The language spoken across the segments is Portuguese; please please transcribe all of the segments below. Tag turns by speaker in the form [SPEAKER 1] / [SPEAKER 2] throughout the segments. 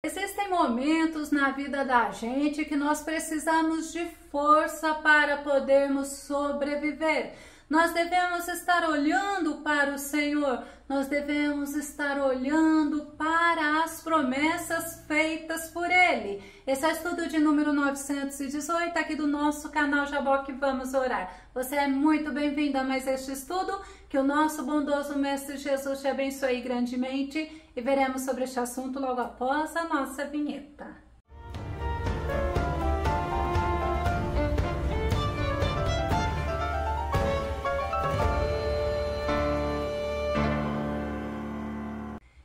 [SPEAKER 1] Existem momentos na vida da gente que nós precisamos de força para podermos sobreviver. Nós devemos estar olhando para o Senhor, nós devemos estar olhando para as promessas feitas por Ele. Esse é o estudo de número 918 aqui do nosso canal Jaboque Vamos Orar. Você é muito bem-vindo a mais este estudo, que o nosso bondoso Mestre Jesus te abençoe grandemente e veremos sobre este assunto logo após a nossa vinheta.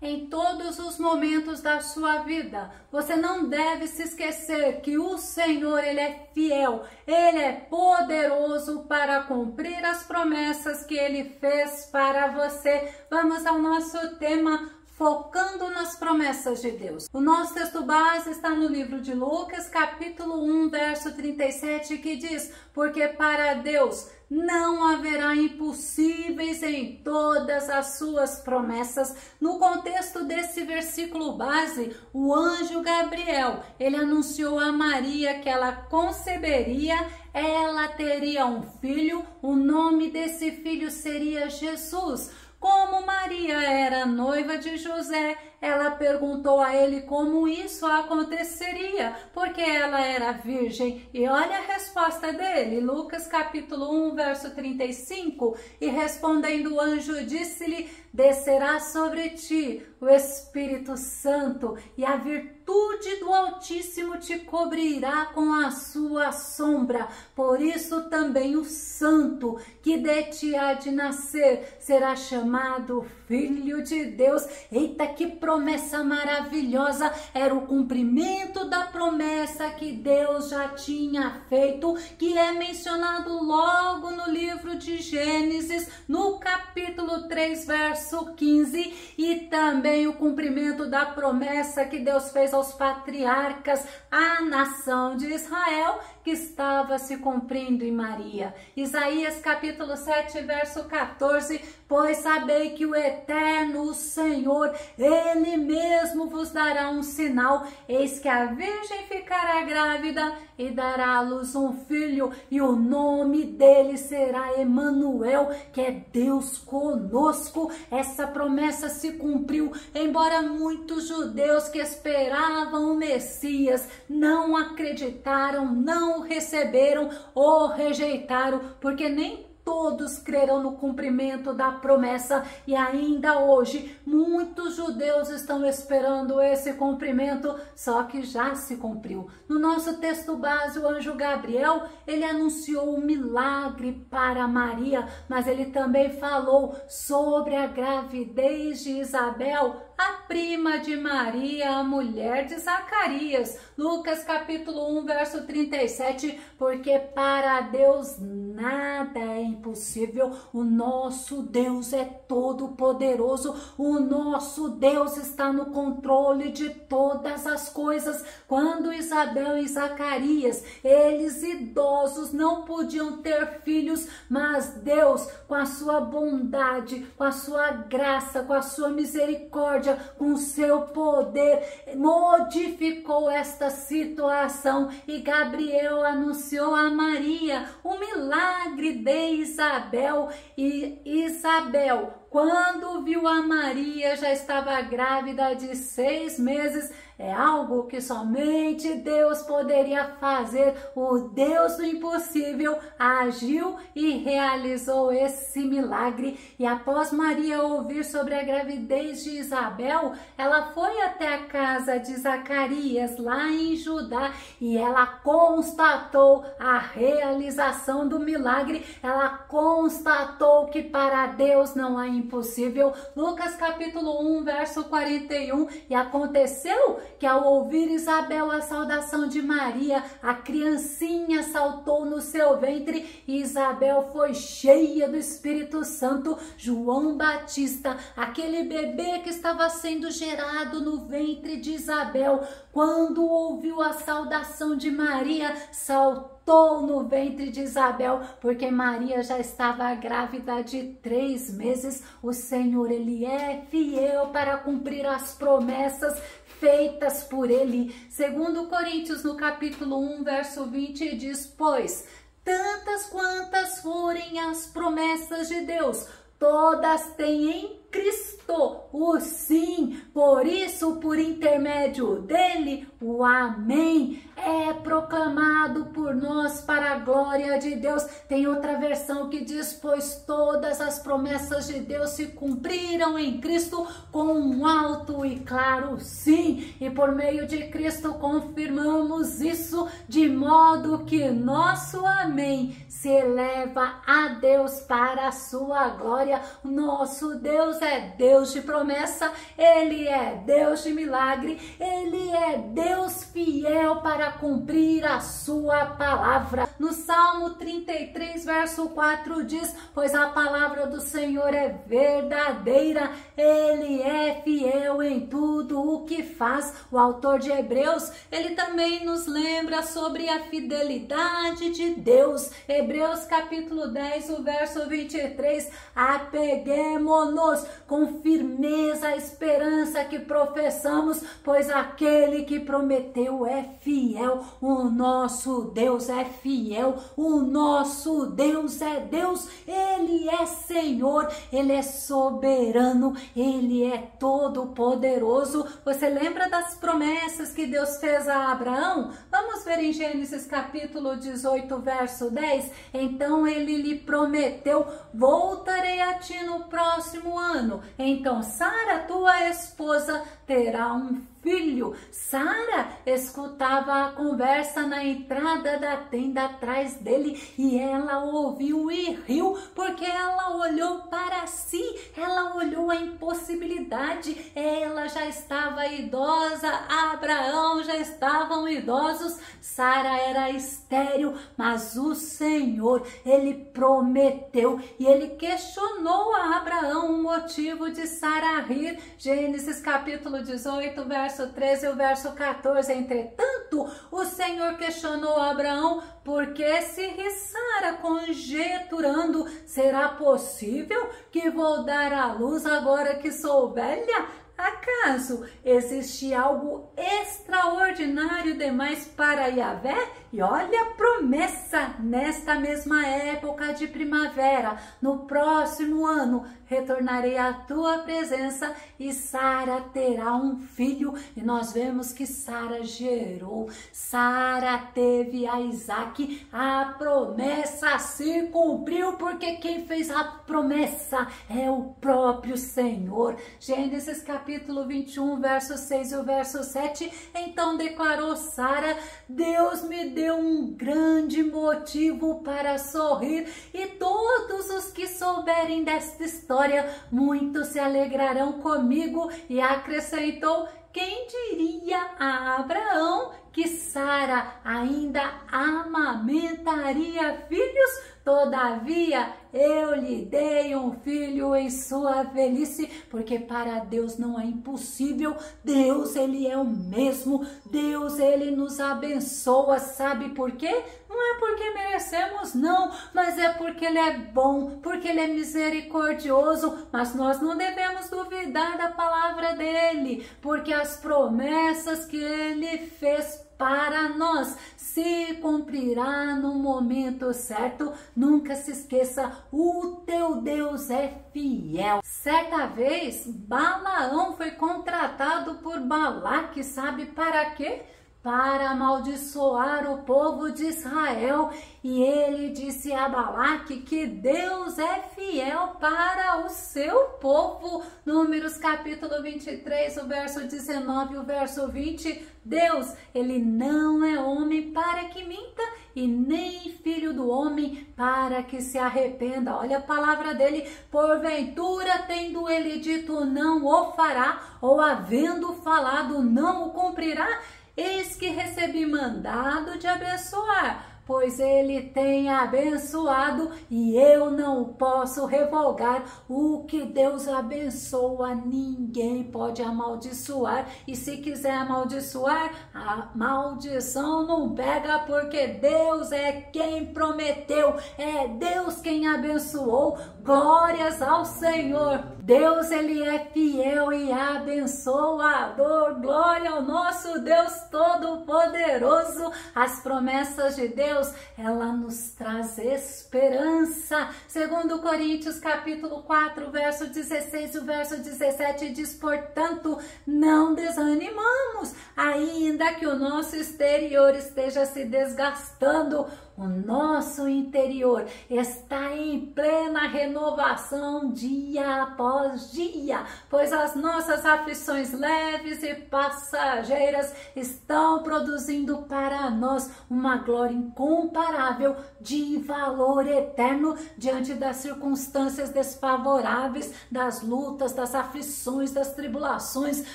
[SPEAKER 1] Em todos os momentos da sua vida, você não deve se esquecer que o Senhor, Ele é fiel, Ele é poderoso para cumprir as promessas que Ele fez para você. Vamos ao nosso tema, focando nas promessas de Deus. O nosso texto base está no livro de Lucas, capítulo 1, verso 37, que diz: porque para Deus não haverá impossíveis em todas as suas promessas. No contexto desse versículo base, o anjo Gabriel, ele anunciou a Maria que ela conceberia, ela teria um filho, o nome desse filho seria Jesus. Como Maria era noiva de José, ela perguntou a ele como isso aconteceria, porque ela era virgem. E olha a resposta dele, Lucas capítulo 1, verso 35, e respondendo o anjo disse-lhe: descerá sobre ti o Espírito Santo, e a virtude do Altíssimo te cobrirá com a sua sombra. Por isso também o santo que de ti há de nascer será chamado Filho de Deus. Eita, que promessa maravilhosa! Era o cumprimento da promessa que Deus já tinha feito, que é mencionado logo no livro de Gênesis, no capítulo 3, verso 15, e também o cumprimento da promessa que Deus fez aos patriarcas, à nação de Israel, que estava se cumprindo em Maria. Isaías capítulo 7, verso 14, pois sabei que o eterno Senhor, Ele mesmo vos dará um sinal, eis que a virgem ficará grávida e dará à luz um filho, e o nome dele será Emanuel, que é Deus conosco. Essa promessa se cumpriu, embora muitos judeus que esperavam o Messias não acreditaram, não o receberam ou rejeitaram, porque nem todos creram no cumprimento da promessa, e ainda hoje muitos judeus estão esperando esse cumprimento, só que já se cumpriu. No nosso texto base, o anjo Gabriel, ele anunciou um milagre para Maria, mas ele também falou sobre a gravidez de Isabel, a prima de Maria, a mulher de Zacarias. Lucas capítulo 1, verso 37, porque para Deus nada é impossível. O nosso Deus é todo poderoso, o nosso Deus está no controle de todas as coisas. Quando Isabel e Zacarias, eles idosos, não podiam ter filhos, mas Deus, com a sua bondade, com a sua graça, com a sua misericórdia, com o seu poder, modificou esta situação, e Gabriel anunciou a Maria o milagre de Isabel. E Isabel, quando viu a Maria, já estava grávida de 6 meses. É algo que somente Deus poderia fazer. O Deus do impossível agiu e realizou esse milagre. E após Maria ouvir sobre a gravidez de Isabel, ela foi até a casa de Zacarias, lá em Judá, e ela constatou a realização do milagre. Ela constatou que para Deus não há impossível. Lucas capítulo 1, verso 41, e aconteceu que ao ouvir Isabel a saudação de Maria, a criancinha saltou no seu ventre, e Isabel foi cheia do Espírito Santo. João Batista, aquele bebê que estava sendo gerado no ventre de Isabel, quando ouviu a saudação de Maria, saltou no ventre de Isabel, porque Maria já estava grávida de 3 meses. O Senhor, Ele é fiel para cumprir as promessas feitas por ele. Segundo Coríntios, no capítulo 1, verso 20, diz: pois tantas quantas forem as promessas de Deus, todas têm em Cristo o sim. Por isso, por intermédio dele, o amém é proclamado por nós para a glória de Deus. Tem outra versão que diz: pois todas as promessas de Deus se cumpriram em Cristo com um alto e claro sim. E por meio de Cristo confirmamos isso, de modo que nosso amém se eleva a Deus para a sua glória. Nosso Deus é Deus de promessa, ele é Deus de milagre, ele é Deus fiel para cumprir a sua palavra. No Salmo 33, verso 4 diz: pois a palavra do Senhor é verdadeira, ele é fiel em tudo o que faz. O autor de Hebreus, ele também nos lembra sobre a fidelidade de Deus. Hebreus capítulo 10, o verso 23: apeguemo-nos com firmeza a esperança que professamos, pois aquele que prometeu é fiel. O nosso Deus é fiel, o nosso Deus é Deus, ele é Senhor, ele é soberano, ele é todo poderoso. Você lembra das promessas que Deus fez a Abraão? Vamos ver em Gênesis capítulo 18, verso 10. Então ele lhe prometeu: voltarei a ti no próximo ano, então Sara, tua esposa, terá um filho. Sara escutava a conversa na entrada da tenda atrás dele, e ela ouviu e riu, porque ela olhou para si, ela olhou a impossibilidade. Ela já estava idosa, Abraão já estavam idosos, Sara era estéril, mas o Senhor, ele prometeu, e ele questionou a Abraão o motivo de Sara rir. Gênesis capítulo 18, verso 13 e o verso 14. Entretanto, o Senhor questionou Abraão: porque se ri Sara, conjecturando: será possível que vou dar à luz agora que sou velha? Acaso existe algo extraordinário demais para Yahvé? E olha a promessa: nesta mesma época de primavera, no próximo ano, retornarei à tua presença e Sara terá um filho. E nós vemos que Sara gerou, Sara teve a Isaque. A promessa se cumpriu, porque quem fez a promessa é o próprio Senhor. Gênesis capítulo 21, verso 6 e o verso 7. Então declarou Sara: Deus me deu um grande motivo para sorrir, e todos os que souberem desta história muito se alegrarão comigo. E acrescentou: quem diria a Abraão que Sara ainda amamentaria filhos? Todavia, eu lhe dei um filho em sua velhice, porque para Deus não é impossível. Deus, ele é o mesmo. Deus, ele nos abençoa. Sabe por quê? Não é porque merecemos, não, mas é porque ele é bom, porque ele é misericordioso. Mas nós não devemos duvidar da palavra dele, porque as promessas que ele fez para nós se cumprirá no momento certo. Nunca se esqueça, o teu Deus é fiel. Certa vez, Balaão foi contratado por Balaque, sabe para quê? Para amaldiçoar o povo de Israel. E ele disse a Balaque que Deus é fiel para o seu povo. Números capítulo 23, o verso 19 e o verso 20. Deus, ele não é homem para que minta, e nem filho do homem para que se arrependa. Olha a palavra dele: porventura, tendo ele dito, não o fará, ou havendo falado, não o cumprirá? Eis que recebi mandado de abençoar, pois ele tem abençoado, e eu não posso revogar. O que Deus abençoa, ninguém pode amaldiçoar. E se quiser amaldiçoar, a maldição não pega, porque Deus é quem prometeu, é Deus quem abençoou. Glórias ao Senhor. Deus, ele é fiel e abençoador. Glória ao nosso Deus Todo-Poderoso. As promessas de Deus, ela nos traz esperança. Segundo Coríntios, capítulo 4, verso 16 e o verso 17 diz: portanto, não desanimamos, ainda que o nosso exterior esteja se desgastando, o nosso interior está em plena renovação dia após dia, pois as nossas aflições leves e passageiras estão produzindo para nós uma glória incomparável de valor eterno diante das circunstâncias desfavoráveis, das lutas, das aflições, das tribulações.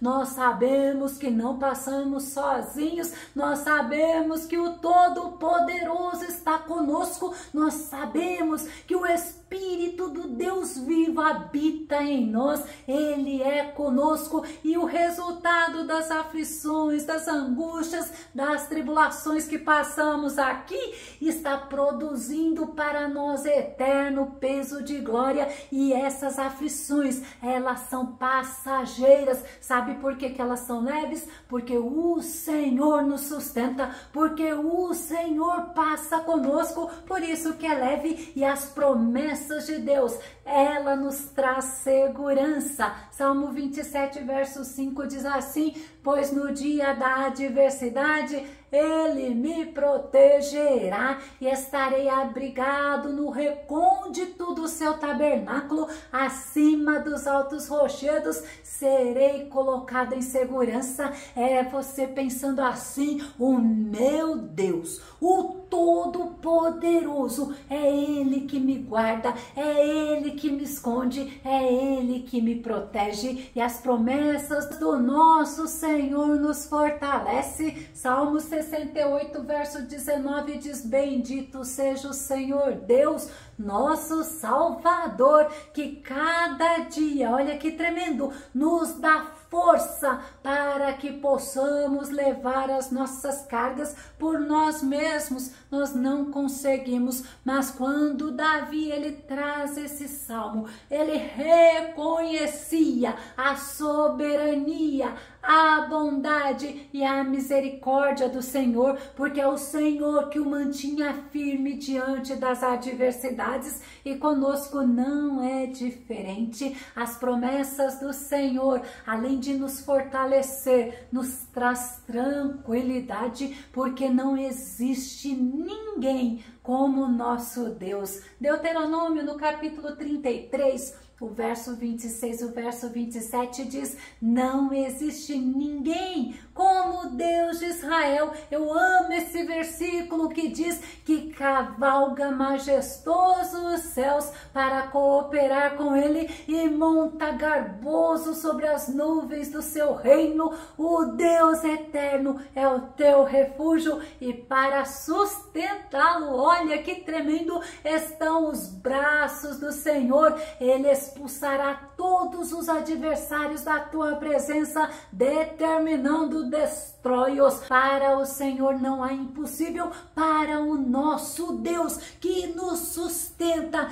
[SPEAKER 1] Nós sabemos que não passamos sozinhos, nós sabemos que o Todo-Poderoso está conosco, nós sabemos que o Espírito do Deus vivo habita em nós, ele é conosco, e o resultado das aflições, das angústias, das tribulações que passamos aqui está produzindo para nós eterno peso de glória, e essas aflições, elas são passageiras. Sabe por que elas são leves? Porque o Senhor nos sustenta, porque o Senhor passa conosco, por isso que é leve. E as promessas de Deus, ela nos traz segurança. Salmo 27, verso 5 diz assim: pois no dia da adversidade ele me protegerá e estarei abrigado no recôndito do seu tabernáculo, acima dos altos rochedos serei colocado em segurança. É você pensando assim: o meu Deus, o Todo-Poderoso, é ele que me guarda, é ele que me esconde, é ele que me protege, e as promessas do nosso Senhor nos fortalece. Salmo 68, verso 19 diz: bendito seja o Senhor Deus, nosso Salvador, que cada dia, olha que tremendo, nos dá força para que possamos levar as nossas cargas por nós mesmos. Nós não conseguimos, mas quando Davi ele traz esse salmo, ele reconhecia a soberania, a bondade e a misericórdia do Senhor, porque é o Senhor que o mantinha firme diante das adversidades, e conosco não é diferente. As promessas do Senhor, além de nos fortalecer, nos traz tranquilidade, porque não existe ninguém como nosso Deus. Deuteronômio, no capítulo 33, o verso 26 e o verso 27 diz: não existe ninguém como o Deus de Israel. Eu amo esse versículo que diz que cavalga majestoso os céus para cooperar com ele e monta garboso sobre as nuvens do seu reino. O Deus eterno é o teu refúgio, e para sustentá-lo, olha que tremendo, estão os braços do Senhor. Ele expulsará todos os adversários da tua presença, determinando destrói-os. Para o Senhor não há impossível, para o nosso Deus que nos sustenta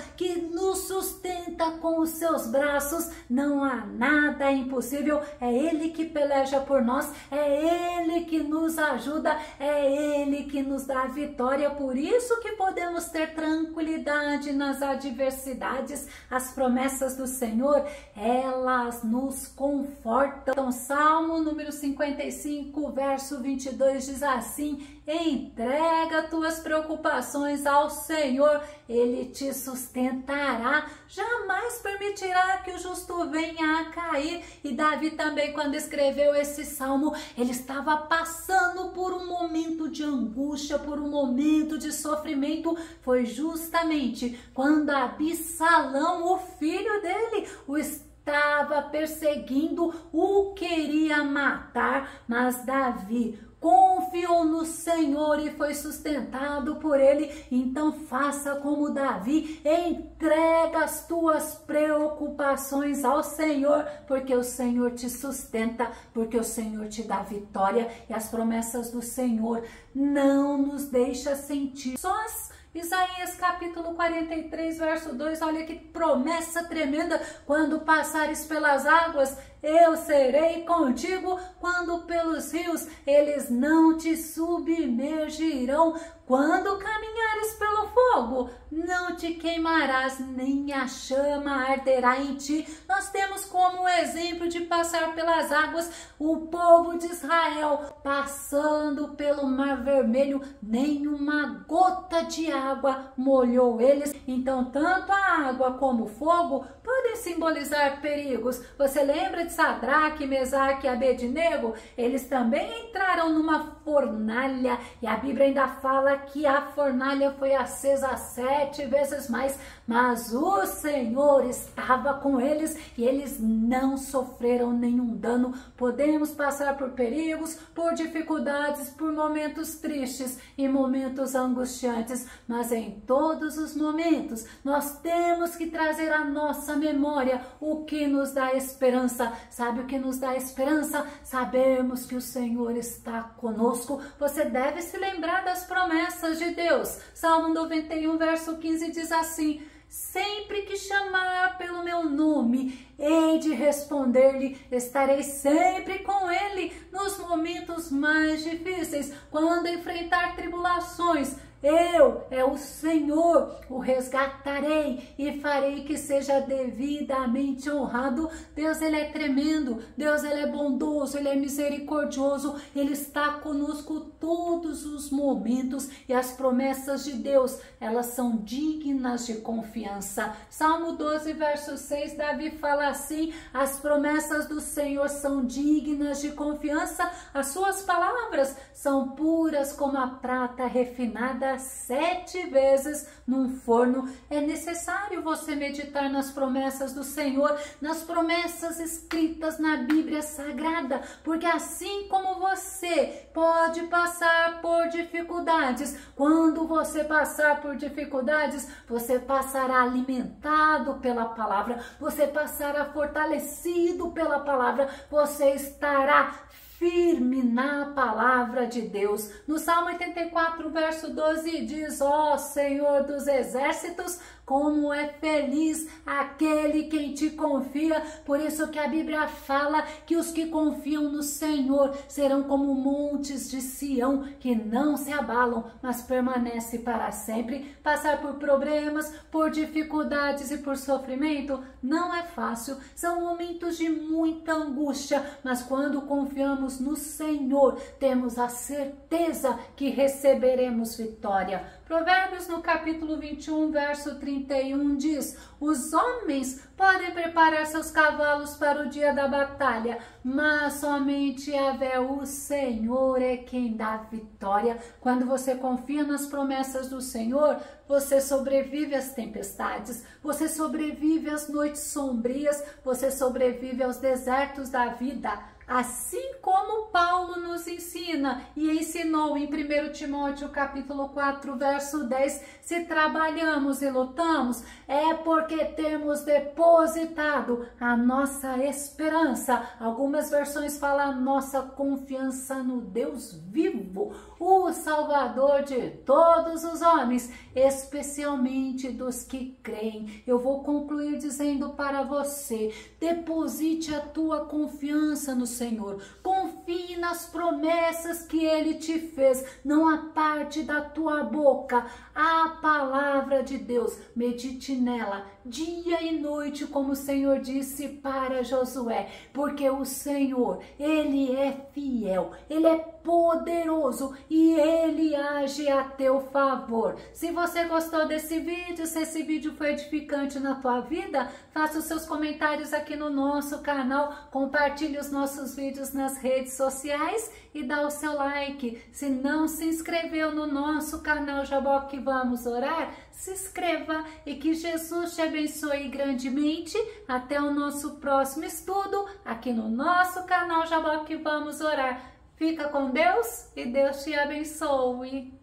[SPEAKER 1] com os seus braços, não há nada impossível. É ele que peleja por nós, é ele que nos ajuda, é ele que nos dá a vitória. Por isso que podemos ter tranquilidade nas adversidades. As promessas do Senhor, elas nos confortam. Salmo número 55, verso 22 diz assim: entrega tuas preocupações ao Senhor, ele te sustentará, jamais permitirá que o justo venha a cair. E Davi também, quando escreveu esse salmo, ele estava passando por um momento de angústia, por um momento de sofrimento. Foi justamente quando Absalão, o filho dele, o estava perseguindo, o queria matar, mas Davi confiou no Senhor e foi sustentado por ele. Então faça como Davi, entrega as tuas preocupações ao Senhor, porque o Senhor te sustenta, porque o Senhor te dá vitória, e as promessas do Senhor não nos deixa sentir sós Isaías capítulo 43, verso 2, olha que promessa tremenda: quando passares pelas águas, eu serei contigo, quando pelos rios, eles não te submergirão. Quando caminhares pelo fogo, não te queimarás, nem a chama arderá em ti. Nós temos como exemplo de passar pelas águas o povo de Israel, passando pelo Mar Vermelho, nenhuma gota de água molhou eles. Então, tanto a água como o fogo podem simbolizar perigos. Você lembra de Sadraque, Mesaque e Abednego? Eles também entraram numa fornalha, e a Bíblia ainda fala que a fornalha foi acesa 7 vezes mais, mas o Senhor estava com eles e eles não sofreram nenhum dano. Podemos passar por perigos, por dificuldades, por momentos tristes e momentos angustiantes, mas em todos os momentos nós temos que trazer à nossa memória o que nos dá esperança. Sabe o que nos dá esperança? Sabemos que o Senhor está conosco. Você deve se lembrar das promessas de Deus. Salmo 91, verso 15 diz assim: sempre que chamar pelo meu nome, hei de responder-lhe, estarei sempre com ele nos momentos mais difíceis, quando enfrentar tribulações. Eu, o Senhor, o resgatarei e farei que seja devidamente honrado. Deus, ele é tremendo, Deus, ele é bondoso, ele é misericordioso, ele está conosco todos os momentos, e as promessas de Deus, elas são dignas de confiança. Salmo 12, verso 6, Davi fala assim: as promessas do Senhor são dignas de confiança, as suas palavras são puras como a prata refinada 7 vezes num forno. É necessário você meditar nas promessas do Senhor, nas promessas escritas na Bíblia Sagrada, porque assim como você pode passar por dificuldades, quando você passar por dificuldades, você passará alimentado pela palavra, você passará fortalecido pela palavra, você estará firme na palavra de Deus. No Salmo 84, verso 12 diz: ó Senhor dos exércitos, como é feliz aquele que em ti confia. Por isso que a Bíblia fala que os que confiam no Senhor serão como montes de Sião, que não se abalam, mas permanece para sempre. Passar por problemas, por dificuldades e por sofrimento não é fácil, são momentos de muita angústia, mas quando confiamos no Senhor, temos a certeza que receberemos vitória. Provérbios no capítulo 21, verso 31 diz: os homens podem preparar seus cavalos para o dia da batalha, mas somente Yahvé, o Senhor, é quem dá vitória. Quando você confia nas promessas do Senhor, você sobrevive às tempestades, você sobrevive às noites sombrias, você sobrevive aos desertos da vida. Assim como Paulo nos ensina e ensinou em 1 Timóteo capítulo 4, verso 10, se trabalhamos e lutamos, é porque temos depositado a nossa esperança. Algumas versões falam a nossa confiança no Deus vivo, o Salvador de todos os homens, especialmente dos que creem. Eu vou concluir dizendo para você: deposite a tua confiança no Senhor, confie nas promessas que Ele te fez, não aparte da tua boca a palavra de Deus, medite nela dia e noite, como o Senhor disse para Josué, porque o Senhor, Ele é fiel, Ele é poderoso e Ele age a teu favor. Se você gostou desse vídeo, se esse vídeo foi edificante na tua vida, faça os seus comentários aqui no nosso canal, compartilhe os nossos vídeos nas redes sociais e dá o seu like. Se não se inscreveu no nosso canal Jaboque Vamos Orar, se inscreva e que Jesus te abençoe grandemente. Até o nosso próximo estudo aqui no nosso canal Jaboque Vamos Orar. Fica com Deus e Deus te abençoe.